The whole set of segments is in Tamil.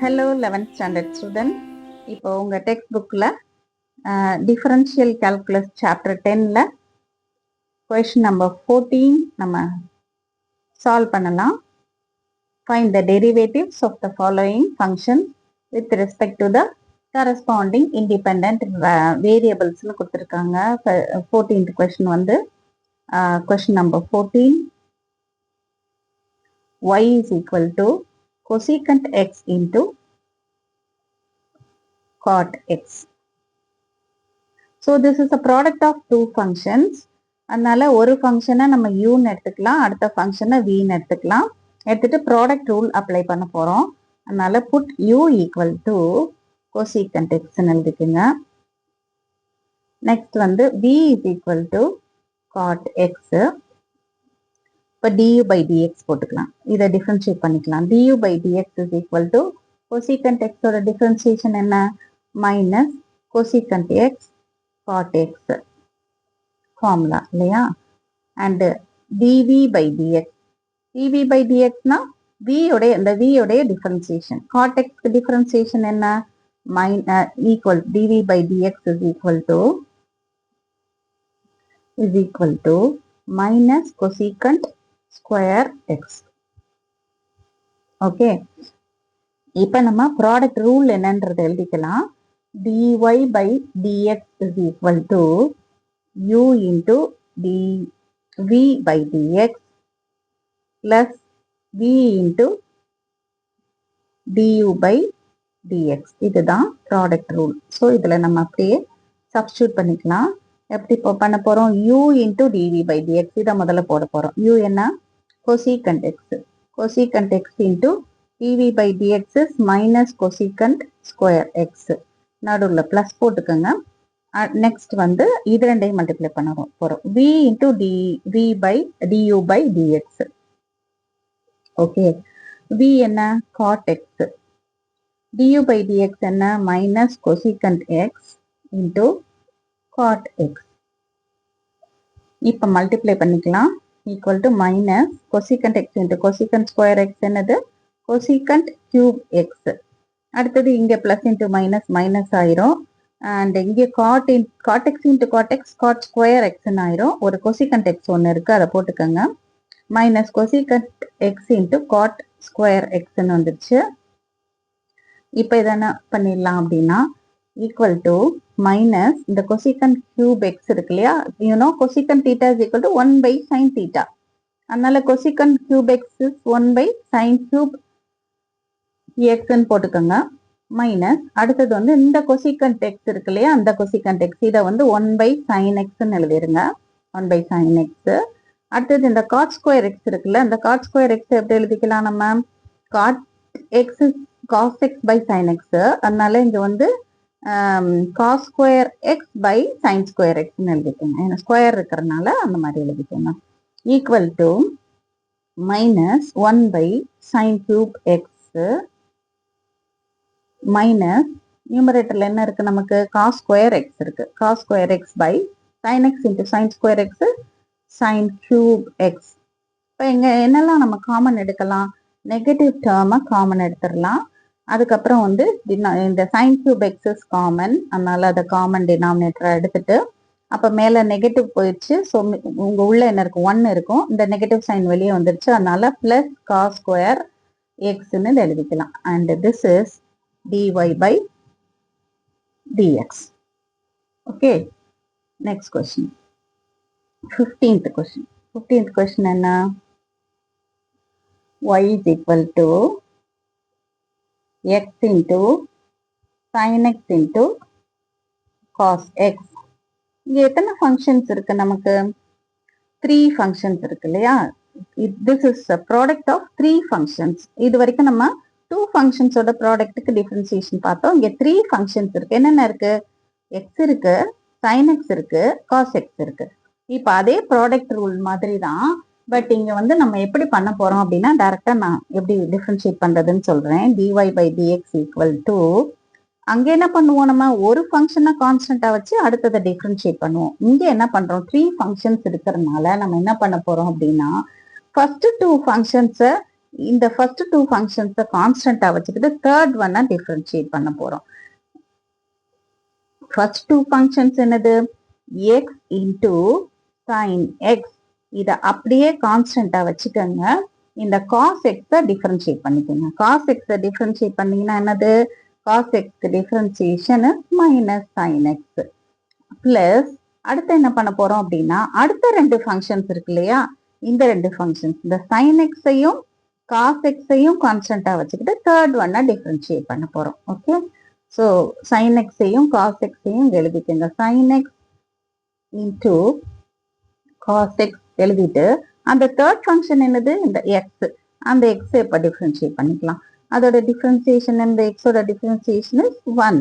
Hello 11th standard student. இப்போ உங்கள் டெக்ஸ்ட் புக்கில் டிஃபரன்ஷியல் கால்குலஸ் சாப்டர் 10ல் கொஷின் நம்பர் 14 நம்ம சால்வ் பண்ணலாம். Find the derivatives of the following function with respect to the corresponding independent வேரியபிள்ஸ்னு கொடுத்துருக்காங்க. 14th கொஷின் வந்து question number 14, y is equal to cosecant x into cot x. So this is a product of two functions. அதனால ஒரு ஃபங்க்ஷனை நம்ம யூன்னு எடுத்துக்கலாம், அடுத்த ஃபங்க்ஷனை வின்னு எடுத்துக்கலாம். எடுத்துட்டு ப்ராடக்ட் ரூல் அப்ளை பண்ண போகிறோம். அதனால put u equal to cosecant xன்னு எழுதிக்குங்க. நெக்ஸ்ட் வந்து v is equal to cot x. இப்போ du by dx போட்டுக்கலாம். இதை டிஃபரன்ஷியேட் பண்ணிக்கலாம். du by dx is equal to cosecant x ஓட டிஃபரன்ஷியேஷன் என்ன? Minus cosecant x cot x formula இல்லையா? And dv by dx, dv by dxனா v உடைய டிஃபரன்ஷியேஷன். cot x டிஃபரன்ஷியேஷன் என்ன? Equal dv by dx is equal to minus cosecant square x. Okay, இப்போ நம்ம ப்ராடக்ட் ரூல் என்னன்றது எழுதிக்கலாம். dy by dx is equal to u into dv by dx plus v into du by dx. இதுதான் ப்ராடக்ட் ரூல். ஸோ இதில் நம்ம அப்படியே சப்ஸ்டியூட் பண்ணிக்கலாம். எப்படி பண்ண போகிறோம்? u into dv by dx இதை முதல்ல போட போகிறோம். u என்ன? cosecant x. cosecant x into dv by dx is minus cosecant square x. நடுவில் ப்ளஸ் போட்டுக்கோங்க. நெக்ஸ்ட் வந்து இது ரெண்டையும் மல்டிப்ளை பண்ண போகிறோம். v into dv by du by dx. Okay, v என்ன? cot x. du by dx என்ன? Minus cosecant x into cot x. இப்போ மல்டிப்ளை பண்ணிக்கலாம். Equal to minus cosecant x into cosecant square x என்னது? cosecant cube x. அடுத்தது இங்கே ப்ளஸ் இன்ட்டு மைனஸ் மைனஸ் ஆயிரும். அண்ட் இங்கே cot x into cot x cot square xன்னு ஆயிரும். ஒரு cosecant x ஒன்று இருக்குது, அதை போட்டுக்கோங்க. Minus cosecant x into cot square xன்னு வந்துருச்சு. இப்போ இதை என்ன பண்ணிடலாம் அப்படின்னா ஈக்குவல் டு மைனஸ் இந்த cosecant cube x இருக்கு இல்லையா? You know cosecant theta is equal to 1 by sin theta. அதனால cosecant cube x is 1 by sin cube xன்னு போட்டுக்கோங்க. மைனஸ் அடுத்தது வந்து இந்த cosecant x இருக்கு இல்லையா? அந்த cosecant x இதை வந்து 1 by sin xன்னு எழுதிருங்க. 1 by sin x. அடுத்தது இந்த cot square x இருக்குல்ல, இந்த cot square x எப்படி எழுதிக்கலாம் நம்ம? cot x is cos x by sin x. அதனால இங்க வந்து cos square x by sin square xன்னு எழுதிக்கோங்க. ஏன்னா ஸ்கொயர் இருக்கிறதுனால அந்த மாதிரி எழுதிக்கோங்க. Equal to minus 1 by sin cube x minus நியூமரேட்டர்ல என்ன இருக்கு நமக்கு? cos square x இருக்கு. cos square x by sin x into sin square x sin cube x. இப்போ இங்க என்னெல்லாம் நம்ம காமன் எடுக்கலாம்? நெகட்டிவ் டேர்மை காமன் எடுத்துடலாம். அதுக்கப்புறம் வந்து இந்த sin cube x is common, அதனால அதை காமன் டினாமினேட்டரை எடுத்துட்டு அப்போ மேலே நெகட்டிவ் போயிடுச்சு. ஸோ உங்க உள்ள என்ன இருக்கும்? 1 இருக்கும். இந்த நெகட்டிவ் சைன் வெளியே வந்துருச்சு. அதனால பிளஸ் cos square xன்னு எழுதிக்கலாம். And this is dy by dx. Okay, next question 15th question. 15th question என்ன? y is equal to x into sin x into cos x. இங்க எத்தனை ஃபங்க்ஷன்ஸ் இருக்கு நமக்கு? 3 ஃபங்க்ஷன்ஸ் இருக்கு இல்லையா? This is a product of 3 functions. இது வரைக்கும் நம்ம 2 ஃபங்க்ஷன்ஸோட ப்ராடக்ட்டுக்கு டிஃபரன்சியேஷன் பார்த்தோம். இங்க 3 ஃபங்க்ஷன்ஸ் இருக்கு. என்னென்ன இருக்கு? x இருக்கு, sin x இருக்கு, cos x இருக்கு. இப்போ அதே ப்ராடக்ட் ரூல் மாதிரி தான். பட் இங்க வந்து நம்ம எப்படி பண்ண போறோம் அப்படின்னா டைரக்டா நான் எப்படி டிஃபரன்ஷியேட் பண்றதுன்னு சொல்றேன். dy by dx equal to அங்க என்ன பண்ணுவோம்? நம்ம ஒரு ஃபங்க்ஷனை கான்ஸ்டன்டா வச்சு அடுத்ததை டிஃபரன்ஷியேட் பண்ணுவோம். இங்க என்ன பண்றோம்? 3 ஃபங்க்ஷன்ஸ் இருக்கிறதுனால நம்ம என்ன பண்ண போறோம் அப்படின்னா ஃபர்ஸ்ட் 2 ஃபங்க்ஷன்ஸை இந்த ஃபர்ஸ்ட் டூ ஃபங்க்ஷன்ஸை கான்ஸ்டன்டா வச்சுக்கிட்டு தேர்ட் ஒன்னை டிஃபரன்ஷியேட் பண்ண போறோம். ஃபர்ஸ்ட் டூ ஃபங்க்ஷன்ஸ் என்னது? X into sine X. இதை அப்படியே கான்ஸ்டன்டா வச்சுக்கோங்க. இந்த காஸ் எக்ஸை டிஃபரன்ஷியேட் பண்ணிக்கோங்க. காஸ் எக்ஸை டிஃபரன்ஷியேட் பண்ணீங்கன்னா என்னது? Cos x differentiation minus sine x plus அடுத்து என்ன பண்ண போறோம் அப்படின்னா அடுத்த ரெண்டு ஃபங்க்ஷன்ஸ் இருக்கு இல்லையா? இந்த ரெண்டு ஃபங்க்ஷன்ஸ் இந்த சைன் எக்ஸையும் காஸ் எக்ஸையும் கான்ஸ்டன்டா வச்சுக்கிட்டு தேர்ட் ஒன்னை டிஃபரன்ஷியேட் பண்ண போறோம். ஓகே, ஸோ சைன் எக்ஸையும் காஸ் எக்ஸையும் எழுதிக்கோங்க. Sine x into cos x எழுதிட்டு அந்த தேர்ட் ஃபங்க்ஷன் என்னது? இந்த எக்ஸ். அந்த எக்ஸை இப்போ டிஃபரன்ஷியேட் பண்ணிக்கலாம். அதோட டிஃபரன்சியேஷன் இந்த எக்ஸோட டிஃபரன்சியேஷன் இஸ் 1.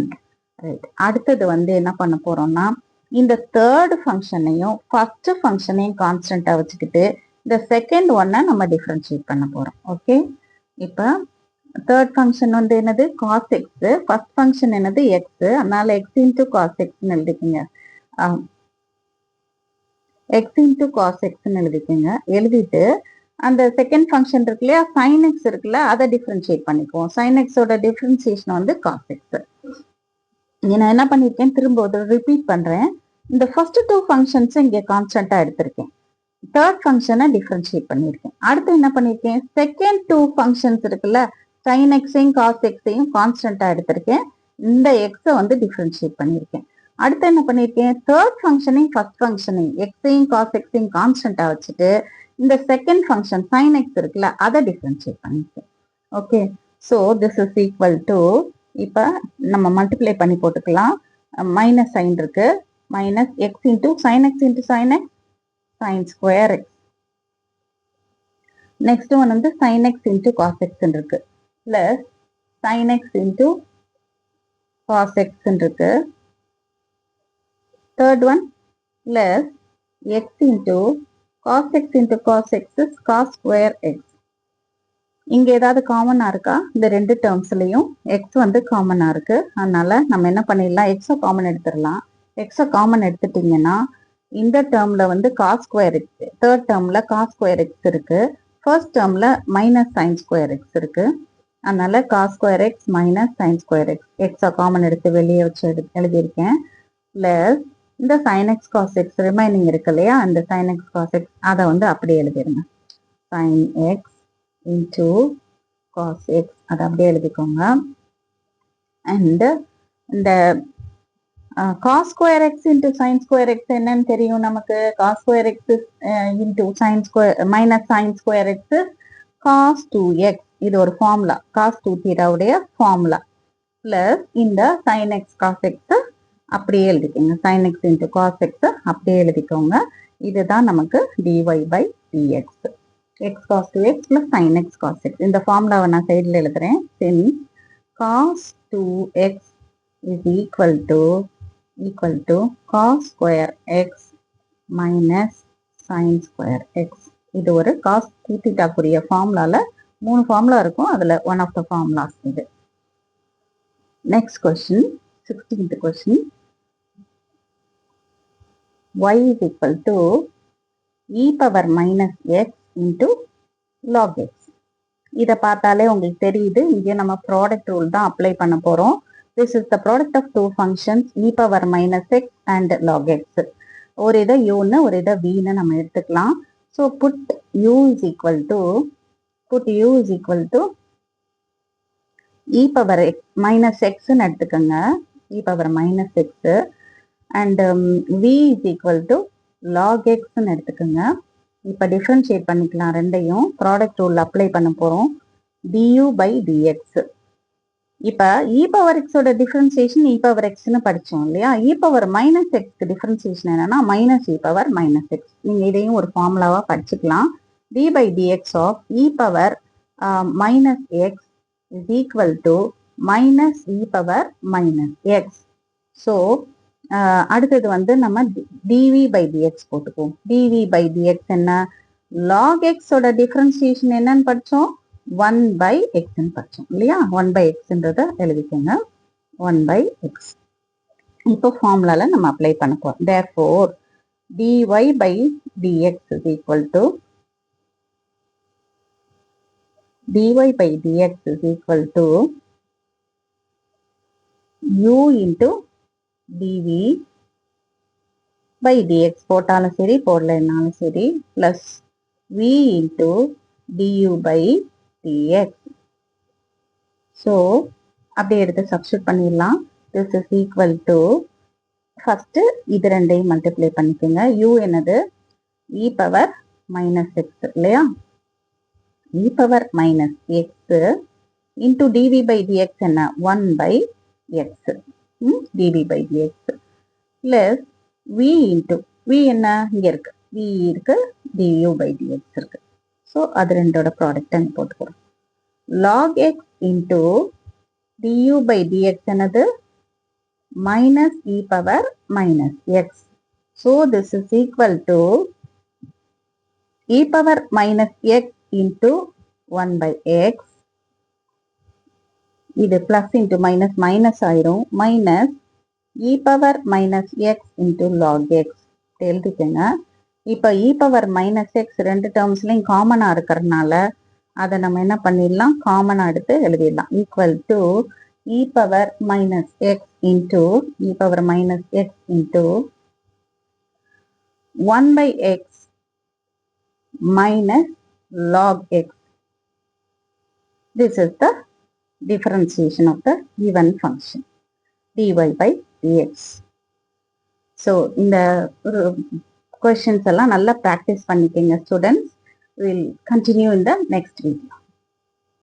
ரைட். அடுத்தது வந்து என்ன பண்ண போறோம்னா இந்த தேர்ட் ஃபங்க்ஷனையும் ஃபர்ஸ்ட் ஃபங்க்ஷனையும் கான்ஸ்டன்டா வச்சுக்கிட்டு இந்த செகண்ட் ஒன்னை நம்ம டிஃபரன்ஷியேட் பண்ண போறோம். ஓகே, இப்போ தேர்ட் ஃபங்க்ஷன் வந்து என்னது? Cos x. ஃபர்ஸ்ட் ஃபங்க்ஷன் என்னது? எக்ஸ். அதனால எக்ஸ் இன்டூ காஸ் எக்ஸ்ன்னு எழுதிக்கோங்க. எக்ஸ் இன்டூ காஸ் எக்ஸ்ன்னு எழுதிக்கோங்க. எழுதிட்டு அந்த செகண்ட் ஃபங்க்ஷன் இருக்கு இல்லையா? சைன் எக்ஸ் இருக்குல்ல, அதை டிஃபரன்ஷியேட் பண்ணிக்குவோம். சைன் எக்ஸோட டிஃபரன்சியேஷன் வந்து காஸ் எக்ஸ். நான் என்ன பண்ணிருக்கேன்? திரும்ப ஒரு ரிப்பீட் பண்றேன். இந்த ஃபர்ஸ்ட் டூ ஃபங்க்ஷன்ஸ் இங்கே கான்ஸ்டன்டா எடுத்திருக்கேன். தேர்ட் ஃபங்க்ஷனை டிஃபரன்ஷியேட் பண்ணியிருக்கேன். அடுத்து என்ன பண்ணியிருக்கேன்? செகண்ட் டூ ஃபங்க்ஷன்ஸ் இருக்குல்ல, சைன் எக்ஸையும் காஸ் எக்ஸையும் கான்ஸ்டன்டா எடுத்திருக்கேன். இந்த எக்ஸை வந்து டிஃபரன்ஷியேட் பண்ணியிருக்கேன். அடுத்து என்ன பண்ணியிருக்கேன்? தேர்ட் ஃபங்க்ஷனையும் ஃபர்ஸ்ட் ஃபங்க்ஷனையும் எக்ஸையும் காஸ் எக்ஸையும் கான்ஸ்டன்டா வச்சுட்டு இந்த செகண்ட் ஃபங்க்ஷன் சைன் எக்ஸ் இருக்குல்ல, அதை டிஃபரன்ஷியேட் பண்ணியிருக்கேன். Okay, so this is equal to, இப்போ நம்ம மல்டிப்ளை பண்ணி போட்டுக்கலாம். மைனஸ் சைன் இருக்கு, minus x into sine x into sine x sine square x. Next one வந்து sine x into cos x இருக்கு, plus sine x into cos x இருக்கு. Third one plus x into cos x into cos x is cos square x. இங்க ஏதாவது காமனா இருக்கா? இந்த ரெண்டு டேர்ம்ஸ்லயும் எக்ஸ் வந்து காமனா இருக்கு. அதனால நம்ம என்ன பண்ணிடலாம்? எக்ஸை காமன் எடுத்துடலாம். எக்ஸை காமன் எடுத்துட்டீங்கன்னா இந்த டேர்ம்ல வந்து காஸ் ஸ்கொயர் எக்ஸ், தேர்ட் டேர்ம்ல காஸ் ஸ்கொயர் எக்ஸ் இருக்கு, ஃபர்ஸ்ட் டேர்ம்ல மைனஸ் சைன் ஸ்கொயர் எக்ஸ் இருக்கு. அதனால cos square x minus sine square x, எக்ஸை காமன் எடுத்து வெளியே வச்சு எழுதியிருக்கேன். பிளஸ் இந்த sine x cos x remaining இருக்கு இல்லையா? அந்த சைன் எக்ஸ் காஸ் எக்ஸ் அதை வந்து அப்படியே எழுதிருங்க. Sine x into cos x அதை அப்படியே எழுதிக்கோங்க. அண்ட் இந்த cos square x into sine square x என்னன்னு தெரியும் நமக்கு? Cos square x into sine square minus sine square x cos 2x. இது ஒரு ஃபார்முலா, காஸ் 2 தீட்டாவுடைய ஃபார்முலா. பிளஸ் இந்த சைன் எக்ஸ் காஸ் எக்ஸ் அப்படியே எழுதிக்கோங்க. Sine x into cos x அப்படியே எழுதிக்கோங்க. இதுதான் நமக்கு dy by dx. X cos 2x plus sine x cos x. இந்த ஃபார்முலாவை நான் சைடில் எழுதுறேன். Sin cos 2x is equal to cos square x minus sine square x. இது ஒரு காஸ் 2 தீட்டாக்குரிய ஃபார்முலால 3 ஃபார்முலா இருக்கும், அதுல ஒன் ஆஃப் த ஃபார்முலாஸ் இது. Next question, 16th question. y is equal to e power minus x into log x. இதை பார்த்தாலே உங்களுக்கு தெரியுது, இங்கே நம்ம ப்ராடக்ட் ரூல் தான் அப்ளை பண்ண போறோம். This is the product of two functions e power minus x and log x. ஒரு இதை uன்னு ஒரு இதை vன்னு நம்ம எடுத்துக்கலாம். So put u is equal to e power x minus x ன்னு எடுத்துக்கோங்க. e power minus x and v is equal to log x ன்னு எடுத்துக்கோங்க. இப்போ டிஃபரன்ஷியேட் பண்ணிக்கலாம் ரெண்டையும். ப்ராடக்ட் ரூல் அப்ளை பண்ண போறோம். du by dx. இப்போ e power x ஓட டிஃபரன்சியேஷன் e power x ன்னு படிச்சோம் இல்லையா? e power minus x க்கு டிஃபரன்சியேஷன் என்னன்னா minus e power minus x. நீங்க இதையும் ஒரு ஃபார்முலாவா படிச்சுக்கலாம். d by dx of e power minus x is equal to minus e power minus x. So அடுத்தது வந்து நம்ம dv by dx போட்டுக்குவோம். dv by dx என்ன? log x ஓட டிஃபரன்சியேஷன் என்னன்னு படிச்சோம்? 1 by x ன்னு படிச்சோம் இல்லையா? 1 by xன்றத எழுதிக்கோங்க. 1 by x. இப்போ ஃபார்முலால நம்ம அப்ளை பண்ண போறோம். therefore dy by dx is equal to dy by dx is equal to u into dv by dx போட்டாலும் சரி போடலைன்னாலும் சரி plus v into du by dx. So அப்படியே எடுத்து சப்ஸ்டியூட் பண்ணிடலாம். this is equal to first இது ரெண்டையும் மல்டிப்ளை பண்ணிக்கோங்க. u என்னது e power minus x இல்லையா, e power minus x into dv by dx என்ன 1 by x dv by dx plus v into v என்ன இங்க இருக்கு v இருக்கு du by dx இருக்கு. ஸோ அது ரெண்டோட ப்ராடக்ட் அங்கே போட்டுக்கிறோம். log x into du by dx என்னது minus e power minus x. So this is equal to e power minus x into 1 by x. இது plus into minus minus ஆயிரும் minus e power minus x into log x எழுதிக்கங்க. இப்போ e power minus x ரெண்டு டேர்ம்ஸ்லையும் காமனாக இருக்கிறதுனால அதை நம்ம என்ன பண்ணிடலாம், காமனாக எடுத்து எழுதிடலாம். Equal to e power minus x into e power minus x into 1 by x minus log x. This is the differentiation of the given function dy by dx. So இந்த questions எல்லாம் நல்லா practice பண்ணிக்கங்க students. We'll continue in the next video.